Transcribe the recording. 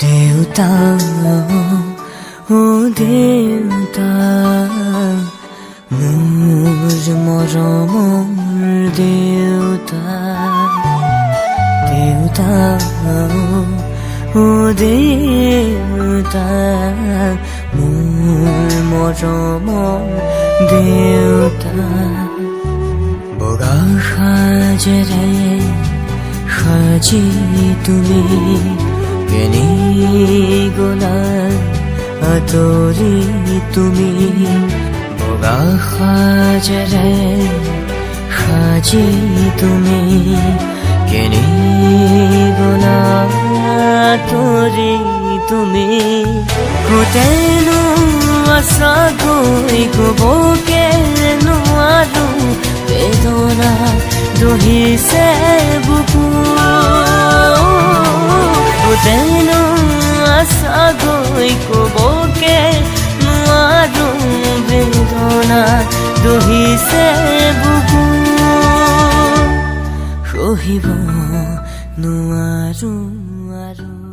দেউতা ও দেউতা মোৰ মৰমৰ দেউতা দেউতা ও দেউতা মোৰ মৰমৰ দেউতা বগা সাজেৰে সাজি তুমি কেনি গলা আতৰি তুমি বগা সাজেৰে সাজি তুমি কেনি গলা আতৰি তুমি কোটেনো আছাকৈ ক'বকে নোৱাৰো বেদনা দহিছে বুকু কোটেনো আছাকৈ ক'বকে নোৱাৰো বেদনা দহিছে বুকু সহিব নোৱাৰো আৰু